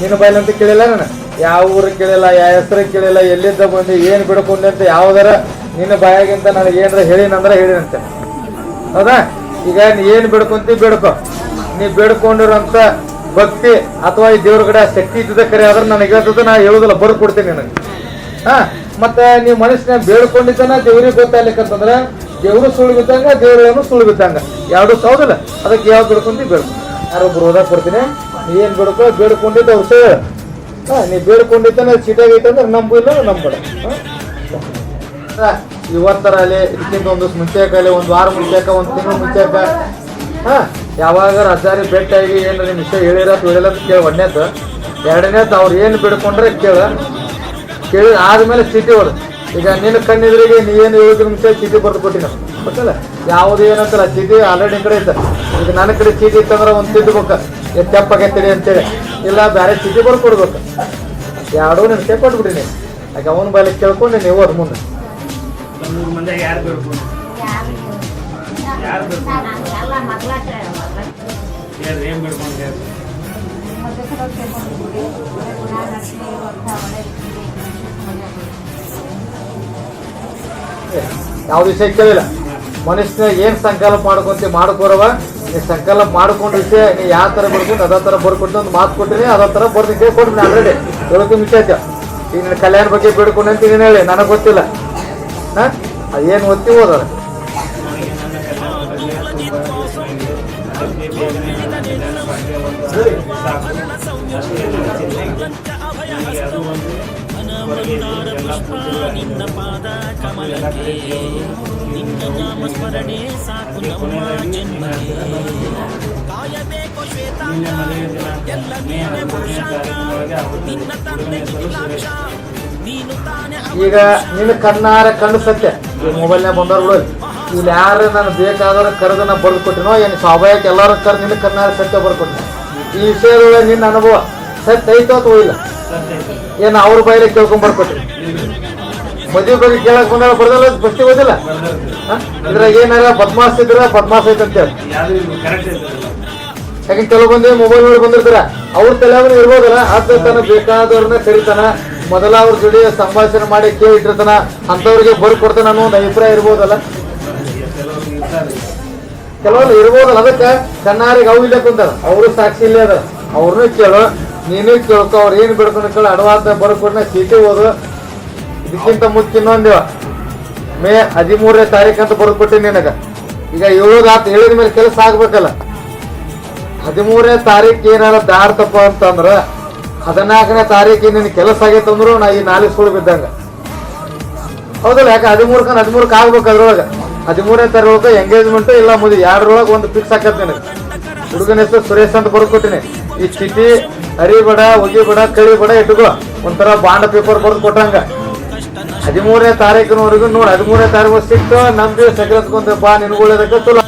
ನಿನ್ನ ಬಾಯಿಲ್ ಅಂತ ಕೇಳಿಲ್ಲ ನಾನು, ಯಾವ ಊರು ಕೇಳಿಲ್ಲ, ಯಾವ ಹೆಸರು ಕೇಳಿಲ್ಲ, ಎಲ್ಲಿದ್ದ ಬಂದು ಏನು ಬಿಡ್ಕೊಂಡೆ ಅಂತ ಯಾವ್ದಾರ ನಿನ್ನ ಬಾಯಾಗಿಂತ ನನಗೆ ಏನಾರ ಹೇಳಿನಂದ್ರೆ ಹೇಳಿನಂತೆ. ಹೌದಾ? ಈಗ ನೀ ಏನು ಬಿಡ್ಕೊಂತಿ ಬೇಡ್ಕೊ, ನೀ ಬೇಡ್ಕೊಂಡಿರೋಂಥ ಭಕ್ತಿ ಅಥವಾ ಈ ದೇವ್ರ ಕಡೆ ಶಕ್ತಿ ಇದ್ದಿದ್ದ ಕರೆ ಆದ್ರೆ ನನಗೆ ಹೇಳ್ತದೆ, ನಾ ಹೇಳೋದಿಲ್ಲ, ಬರ್ದು ಕೊಡ್ತೀನಿ ನನಗೆ. ಮತ್ತೆ ನೀವು ಮನುಷ್ಯನ ಬೇಡ್ಕೊಂಡಿದ್ದಾನ ದೇವ್ರಿಗೆ ಗೊತ್ತಾಗ್ಲಿಕ್ಕಂತಂದ್ರೆ ದೇವ್ರು ಸುಳ್ಳು ಬಿದ್ದಂಗ, ದೇವ್ರೇನು ಸುಳ್ಳು ಬಿದ್ದಂಗ, ಎರಡು ಸೌದಿಲ್ಲ. ಅದಕ್ಕೆ ಯಾವ್ದು ಬೇಡ್ಕೊಂತಿ ಬೇಡ್ಕೊ. ಯಾರೊಬ್ರು ಓದಾ ಕೊಡ್ತೀನಿ, ನೀ ಏನು ಬೇಡ್ಕೊ, ಬೇಡ್ಕೊಂಡಿದ್ದ ಅವ್ರು ಸೇ ನೀ ಬೇಡ್ಕೊಂಡಿದ್ದಾನೆ ಚೀಟಾಗಿ ಐತಂದ್ರೆ ನಂಬು ಇಲ್ಲ ನಂಬಡ. ಇವತ್ತರ ಅಲ್ಲಿ ಇದಕ್ಕಿಂತ ಒಂದು ಮುಂಚೆಕಾಲಿ, ಒಂದು ವಾರ ಮುಂಚೆಕ, ಒಂದು ತಿಂಗಳು ಮುಂಚೆಕ ಯಾವಾಗ ಹಜಾರಿ ಭೇಟಿಯಾಗಿ ಏನು ನಿಮ್ಮ ವಿಷಯ ಹೇಳಿರ ಹೇಳಿಲ್ಲ ಅಂತ ಕೇಳಿ ಒಂದೇದ್ದು. ಎರಡನೇದ್ದು ಅವ್ರು ಏನು ಬಿಡ್ಕೊಂಡ್ರೆ ಕೇಳಿ ಆದ್ಮೇಲೆ ಚೀಟಿ ಹೊಡೆದು. ಈಗ ನಿನ್ನ ಕಣ್ಣಿದ್ರಿಗೆ ನೀ ಏನು ಹೇಳಿದ್ರ ಮುಂಚೆ ಚೀಟಿ ಬರೆದು ಕೊಟ್ಟಿ ನಾವು ಗೊತ್ತಲ್ಲ, ಯಾವುದು ಏನಂತಲ್ಲ ಚೀಟಿ ಆಲ್ರೆಡಿ ನಿಮ್ಮ ಕಡೆ ಇತ್ತು. ಈಗ ನನ್ನ ಕಡೆ ಚೀಟಿ ಇತ್ತಂದ್ರೆ ಒಂದು ತಿದ್ದುಬೇಕು, ತೆಪ್ಪಾಗೈತಿರಿ ಅಂತೇಳಿ, ಇಲ್ಲ ಬೇರೆ ಚೀಟಿ ಬರ್ದು ಕೊಡ್ಬೇಕು. ಎರಡೂ ನಿನ್ನ ಕೈ ಕೊಟ್ಬಿಟ್ಟಿನಿ. ಆಗ ಅವನ ಬಾಯಲ್ಲಿ ಕೇಳ್ಕೊಂಡು ನೀವು ಅದು ಮುಂದೆ ಯಾವ ವಿಷಯ ಕೇಳಿಲ್ಲ. ಮನುಷ್ಯನ ಏನ್ ಸಂಕಲ್ಪ ಮಾಡ್ಕೊಂತ ಮಾಡ್ಕೋರವ, ನೀ ಸಂಕಲ್ಪ ಮಾಡ್ಕೊಂಡ ವಿಷಯ ನೀ ಯಾವ ತರ ಬರ್ಕೊಂಡು ಅದೇ ತರ ಬರ್ಕೊಟ್ಟು ಒಂದು ಮಾತು ಕೊಟ್ಟಿನಿ, ಅದೇ ತರ ಬರ್ದು ಕೈ ಕೊಡ್ತೀನಿ. ಆಲ್ರೆಡಿ ಹೇಳ್ತೀನಿ ವಿಷಯ. ಈಗ ನಿನ್ನ ಕಲ್ಯಾಣ ಬಗ್ಗೆ ಬೇಡ್ಕೊಂಡು ಅಂತ ನೀನು ಹೇಳಿ, ನನಗೆ ಗೊತ್ತಿಲ್ಲ. ಅದೇನು ಓದ್ತಿ ಓದಾರ ಈಗ ನಿನ್ನ ಕಣ್ಣಾರ ಕಣ್ಣು ಸತ್ಯ. ಈ ಮೊಬೈಲ್ನಾಗ ಬಂದವ್ರು ಇಲ್ಲಿ ಯಾರು ನಾನು ಬೇಕಾದವ್ರ ಕರೆದು ನಾ ಬರ್ದು ಕೊಟ್ಟಿನೋ, ಏನು ಸ್ವಾಭಾವಿಕ ಎಲ್ಲರೂ ಕರೆದು ನಿನ್ನ ಕಣ್ಣಾರ ಸತ್ಯ ಬರ್ಕೊಟ್ಟಿನ. ಈ ವಿಷಯದೊಳಗೆ ನಿನ್ನ ಅನುಭವ ಸತ್ಯ ಐತೋ ಅಥವಾ ಇಲ್ಲ, ಏನು ಅವ್ರ ಬಾಯಿಲೆ ಕೇಳ್ಕೊಂಡ್ ಬರ್ಕೊಟ್ರಿ. ಮದುವೆ ಬಗ್ಗೆ ಕೇಳಕ್ ಬಂದಾಗ ಬರ್ದಲ್ಲ, ಬಸ್ತಿ ಓದಿಲ್ಲ. ಇದ್ರಾಗ ಏನಾರ ಬದ್ಮಾಸ್ ಇದ್ರ ಬದ್ಮಾಸ್ ಐತೆ ಅಂತೇಳಿ. ಯಾಕೆ ಕೆಲವೊಂದು ಮೊಬೈಲ್ ನೋಡಿ ಬಂದಿರ್ತಾರ, ಅವ್ರ ತಲೆಯಾಗ ಇರ್ಬೋದಲ್ಲ, ಅದ ತನ ಬೇಕಾದವ್ರನ್ನ ಕರಿತಾನ, ಮೊದಲ ಅವ್ರ ಜೊತೆ ಸಂಭಾಷಣೆ ಮಾಡಿ ಕೇಳಿಟ್ಟಿರ್ತಾನ, ಅಂಥವ್ರಿಗೆ ಬರ್ಕೊಡ್ತಾನ ಅನ್ನೋ ಒಂದು ಅಭಿಪ್ರಾಯ ಇರ್ಬೋದಲ್ಲ. ಕೆಲವೊಂದು ಇರ್ಬೋದಲ್ಲ. ಅದಕ್ಕೆ ಕಣ್ಣಾರಿಗೆ ಅವು ಇಲ್ಲ ಕುಂತಾರ, ಅವರು ಸಾಕ್ಷಿ ಇಲ್ಲೇ ಅದ. ಅವ್ರನ್ನೂ ಕೇಳು, ನೀನು ಕೇಳ್ಕೊ, ಅವ್ರು ಏನು ಬಿಡ್ಕೊಂಡು ಕೇಳಿ ಅಡ್ವಾನ್ಸ್ ಬರ್ಕೊಡ್ನ ಚೀಟಿ ಓದು. ಇದಕ್ಕಿಂತ ಮುಖ್ಯ ಇನ್ನೊಂದೇವ, ಮೇ 13ನೇ ತಾರೀಕು ಅಂತ ಬರ್ಕೊಟ್ಟಿನಿ ನಿನಗ. ಈಗ 7 ಹೇಳಿದ ಮೇಲೆ ಕೆಲಸ ಆಗ್ಬೇಕಲ್ಲ. 13ನೇ ತಾರೀಕು ಏನಾರ ದಾಡ್ತಪ್ಪ ಅಂತಂದ್ರ 14ನೇ ತಾರೀಕಿಗೆ ನಿನ್ ಕೆಲಸ ಆಗೈತಂದ್ರು ನಾ ಈ 4 ಸುಳ್ಳು ಬಿದ್ದಂಗ, ಹೌದಲ್ಲ? ಯಾಕೆ 13ಕ್ಕೆ ಆಗ್ಬೇಕು. ಅದ್ರೊಳಗೆ 13ನೇ ತಾರೀಕು ಎಂಗೇಜ್ಮೆಂಟ್ ಇಲ್ಲ ಮದುವೆ, ಎರಡರೊಳಗೆ ಒಂದು ಫಿಕ್ಸ್ ಆಕತ್ ನಿನಗೆ. ಹುಡುಗನ ಹೆಸರು ಸುರೇಶ್ ಅಂತ ಬರ್ಕೊಟ್ಟಿನಿ. ಈ ಚೀಟಿ ಅರಿಬೇಡ, ಒಗಿಬೇಡ, ಕಳಿಬೇಡ, ಇಟ್ಕೋ. ಒಂಥರ ಬಾಂಡ್ ಪೇಪರ್ ಬರ್ದು ಕೊಟ್ಟಂಗ. 13ನೇ ತಾರೀಕಿನವರೆಗೂ ನೋಡಿ, 13ನೇ ತಾರೀಕು ಸಿಕ್ತು, ನಮ್ದು ಸಕಲತ್ಕೊಂತ ಬಾ, ನಿನ್ಗೊಳ್ಳೇದಕ್ಕೆ ಚಲೋ.